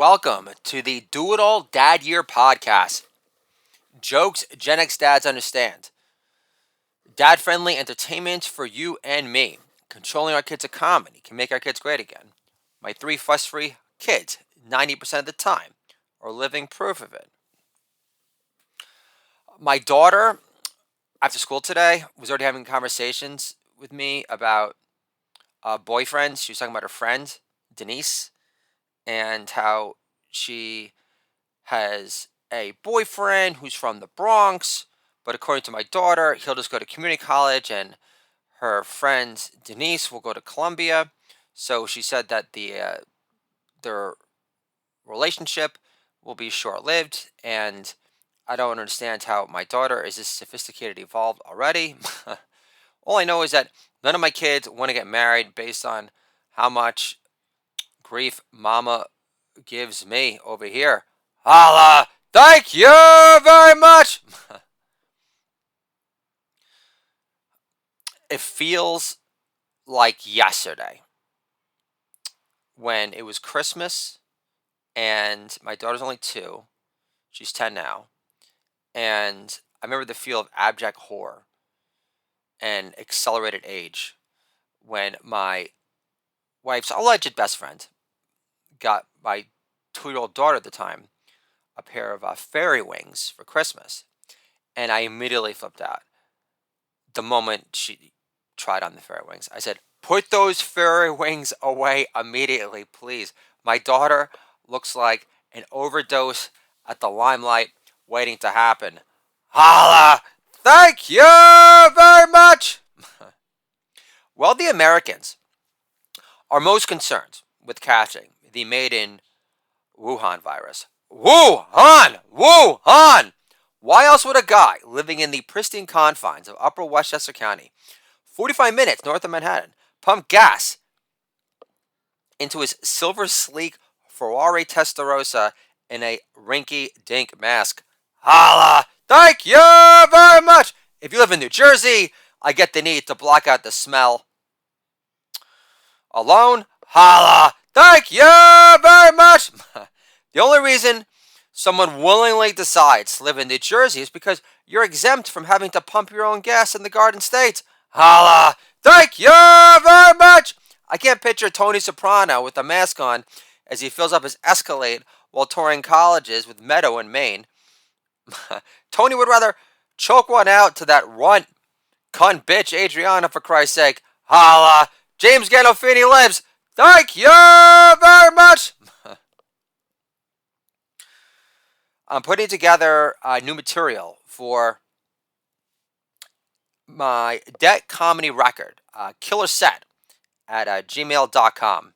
welcome to the Do It All Dad Year podcast. Jokes Gen X dads understand. Dad friendly entertainment for you and me. Controlling our kids' economy can make our kids great again. My three fuss free kids, 90% of the time, are living proof of it. My daughter, after school today, was already having conversations with me about boyfriends. She was talking about her friend, Denise, and how she has a boyfriend who's from the Bronx, but according to my daughter, he'll just go to community college and her friend Denise will go to Columbia. So she said that their relationship will be short-lived, and I don't understand how my daughter is this sophisticated, evolved already. All I know is that none of my kids want to get married based on how much grief mama gives me over here. Holla! Thank you very much! It feels like yesterday when it was Christmas and my daughter's only 2. She's 10 now. And I remember the feel of abject horror and accelerated age when my wife's alleged best friend got my 2-year-old daughter at the time a pair of fairy wings for Christmas. And I immediately flipped out the moment she tried on the fairy wings. I said, put those fairy wings away immediately, please. My daughter looks like an overdose at the Limelight waiting to happen. Holla! Thank you very much! Wealthy Americans are most concerned with catching the made in Wuhan virus. Wuhan! Wuhan! Why else would a guy living in the pristine confines of Upper Westchester County, 45 minutes north of Manhattan, pump gas into his silver sleek Ferrari Testarossa in a rinky-dink mask? Holla! Thank you very much! If you live in New Jersey, I get the need to block out the smell. Alone? Holla! Thank you very much! The only reason someone willingly decides to live in New Jersey is because you're exempt from having to pump your own gas in the Garden State. Holla! Thank you very much! I can't picture Tony Soprano with a mask on as he fills up his Escalade while touring colleges with Meadow in Maine. Tony would rather choke one out to that runt, cunt bitch Adriana, for Christ's sake. Holla! James Gandolfini lives! Thank you very much! I'm putting together new material for my debt comedy record, Killer Set, at gmail.com.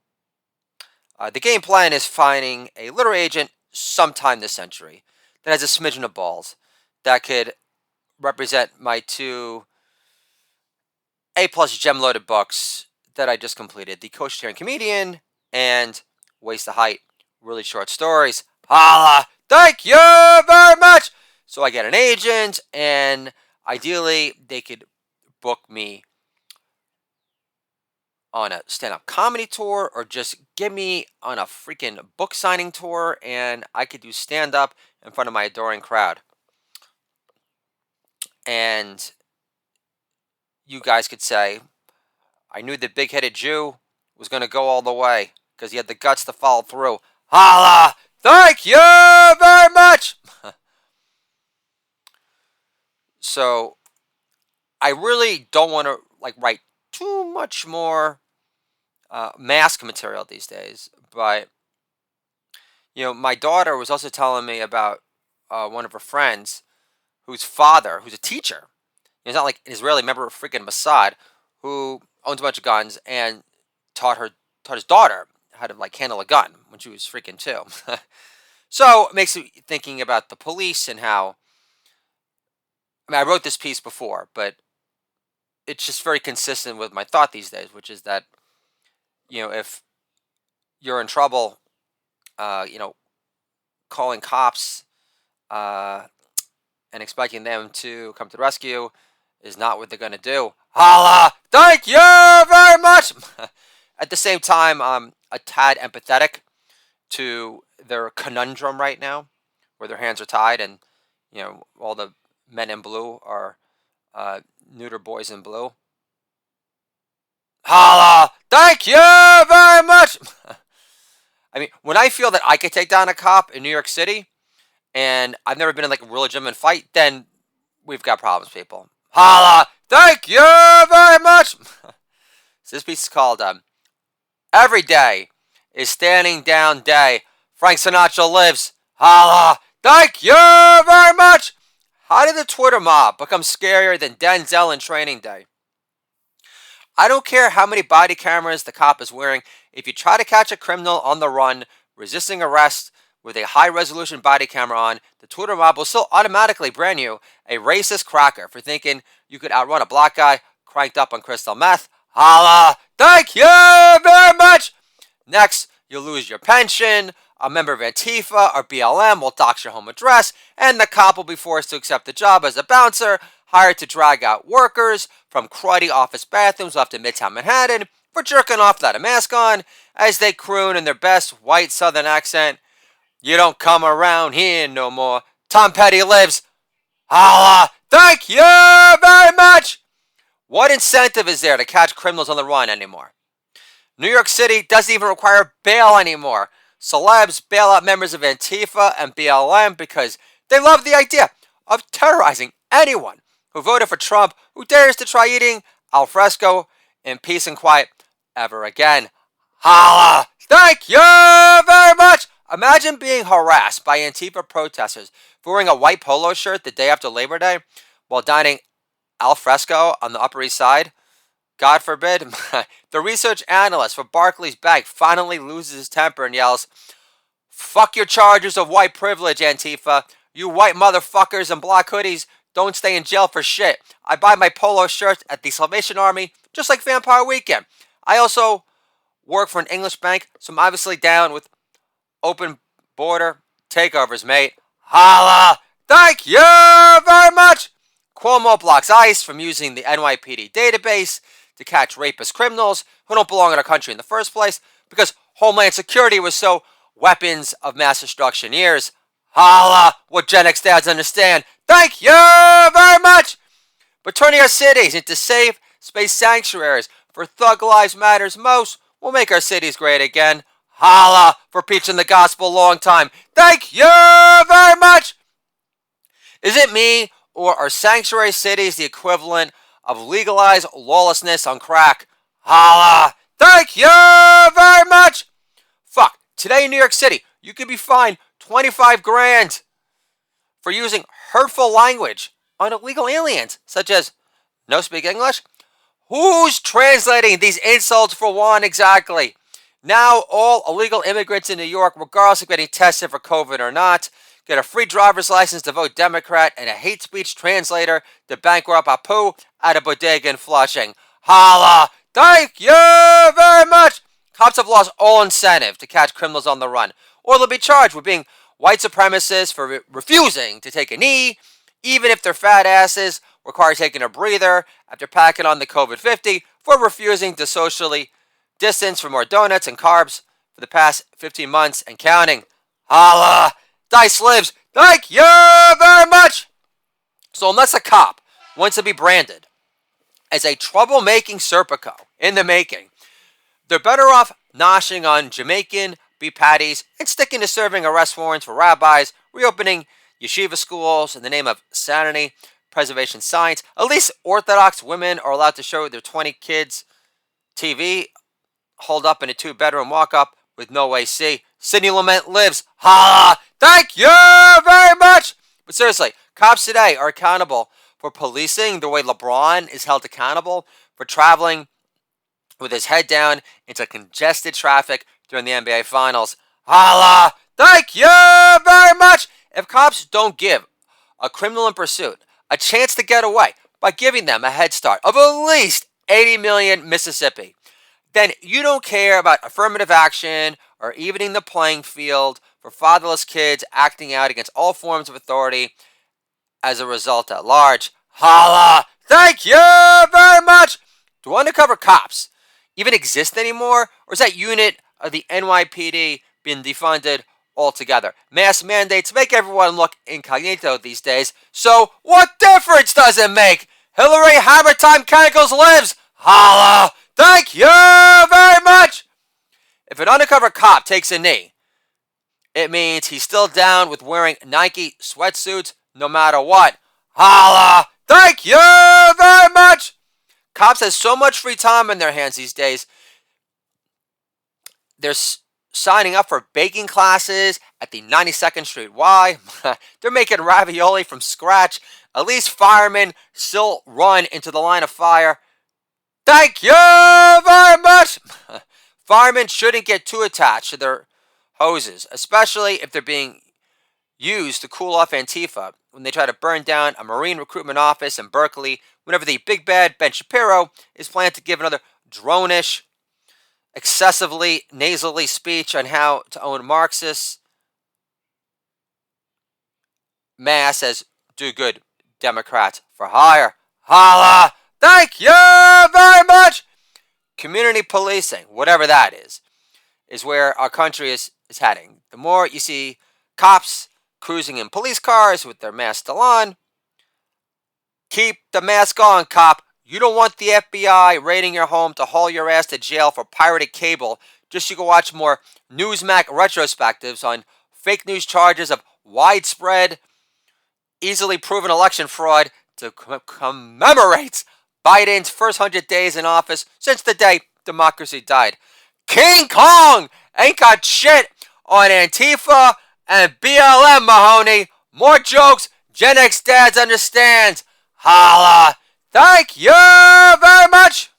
The game plan is finding a literary agent sometime this century that has a smidgen of balls that could represent my 2 A-plus gem-loaded books that I just completed, The Coachitarian Comedian and Waste the Height, really short stories. Holla! Thank you very much! So I get an agent, and ideally they could book me on a stand-up comedy tour or just get me on a freaking book signing tour, and I could do stand-up in front of my adoring crowd. And you guys could say, I knew the big-headed Jew was going to go all the way because he had the guts to follow through. Holla! Thank you very much! So, I really don't want to write too much more mask material these days, but my daughter was also telling me about one of her friends whose father, who's a teacher, he's not like an Israeli member of freaking Mossad, who owns a bunch of guns and taught his daughter how to handle a gun when she was freaking 2. So it makes me thinking about the police and how. I wrote this piece before, but it's just very consistent with my thought these days, which is that if you're in trouble, calling cops and expecting them to come to the rescue is not what they're going to do. Holla! Thank you very much! At the same time, I'm a tad empathetic to their conundrum right now, where their hands are tied, and all the men in blue are neuter boys in blue. Holla! Thank you very much. I mean, when I feel that I could take down a cop in New York City, and I've never been in like a real legitimate fight, then we've got problems, people. Holla! Thank you very much. So this piece is called "Every Day is Standing Down Day." Frank Sinatra lives. Holla! Thank you very much. How did the Twitter mob become scarier than Denzel in Training Day? I don't care how many body cameras the cop is wearing. If you try to catch a criminal on the run, resisting arrest with a high resolution body camera on, the Twitter mob will still automatically brand you a racist cracker for thinking you could outrun a black guy cranked up on crystal meth. Holla! Thank you very much! Next, you'll lose your pension, a member of Antifa or BLM will dox your home address, and the cop will be forced to accept the job as a bouncer, hired to drag out workers from cruddy office bathrooms left in Midtown Manhattan for jerking off without a mask on, as they croon in their best white southern accent, "You don't come around here no more. Tom Petty lives. Holla! Thank you very much!" What incentive is there to catch criminals on the run anymore? New York City doesn't even require bail anymore. Celebs bail out members of Antifa and BLM because they love the idea of terrorizing anyone who voted for Trump who dares to try eating al fresco in peace and quiet ever again. Holla! Thank you very much! Imagine being harassed by Antifa protesters for wearing a white polo shirt the day after Labor Day while dining al fresco on the Upper East Side. God forbid. The research analyst for Barclays Bank finally loses his temper and yells, "Fuck your charges of white privilege, Antifa. You white motherfuckers in black hoodies don't stay in jail for shit. I buy my polo shirts at the Salvation Army, just like Vampire Weekend. I also work for an English bank, so I'm obviously down with open border takeovers, mate. Holla! Thank you very much!" Cuomo blocks ICE from using the NYPD database to catch rapist criminals who don't belong in our country in the first place because Homeland Security was so weapons of mass destruction years. Holla! What Gen X dads understand. Thank you very much! But turning our cities into safe space sanctuaries for Thug Lives Matters most will make our cities great again. Holla! For preaching the gospel a long time. Thank you very much! Is it me, or are sanctuary cities the equivalent of legalized lawlessness on crack? Holla! Thank you very much! Fuck, today in New York City, you could be fined 25 grand for using hurtful language on illegal aliens, such as "no speak English." Who's translating these insults for one exactly? Now all illegal immigrants in New York, regardless of getting tested for COVID or not, get a free driver's license to vote Democrat and a hate speech translator to bankrupt Apu at a bodega in Flushing. Holla! Thank you very much! Cops have lost all incentive to catch criminals on the run, or they'll be charged with being white supremacists for refusing to take a knee, even if their fat asses require taking a breather after packing on the COVID-50 for refusing to socially distance for more donuts and carbs for the past 15 months and counting. Holla! Dice lives. Thank you very much! So unless a cop wants to be branded as a troublemaking Serpico in the making, they're better off noshing on Jamaican beef patties and sticking to serving arrest warrants for rabbis, reopening yeshiva schools in the name of sanity, preservation science. At least Orthodox women are allowed to show their 20 kids TV holed up in a 2-bedroom walk-up with no AC. Sidney Lumet lives. Holla! Thank you very much! But seriously, cops today are accountable for policing the way LeBron is held accountable for traveling with his head down into congested traffic during the NBA Finals. Holla! Thank you very much! If cops don't give a criminal in pursuit a chance to get away by giving them a head start of at least 80 million Mississippi, then you don't care about affirmative action or evening the playing field for fatherless kids acting out against all forms of authority as a result at large. Holla! Thank you very much! Do undercover cops even exist anymore? Or is that unit of the NYPD been defunded altogether. Mask mandates make everyone look incognito these days, so what difference does it make? Hillary Hammer Time Chemicals lives! Holla! Thank you very much! If an undercover cop takes a knee, it means he's still down with wearing Nike sweatsuits no matter what. Holla! Thank you very much! Cops have so much free time on their hands these days. They're signing up for baking classes at the 92nd Street Y. They're making ravioli from scratch. At least firemen still run into the line of fire. Thank you very much! Firemen shouldn't get too attached to their hoses, especially if they're being used to cool off Antifa when they try to burn down a Marine recruitment office in Berkeley whenever the big bad Ben Shapiro is planning to give another drone-ish, excessively nasally speech on how to own Marxists. Mass says, do good, Democrats for hire. Holla! Thank you very much! Community policing, whatever that is where our country is heading. The more you see cops cruising in police cars with their masks still on, keep the mask on, cop. You don't want the FBI raiding your home to haul your ass to jail for pirated cable just so you can watch more Newsmax retrospectives on fake news charges of widespread, easily proven election fraud to commemorate Biden's first 100 days in office since the day democracy died. King Kong ain't got shit on Antifa and BLM, Mahoney. More jokes Gen X dads understand. Holla. Thank you very much.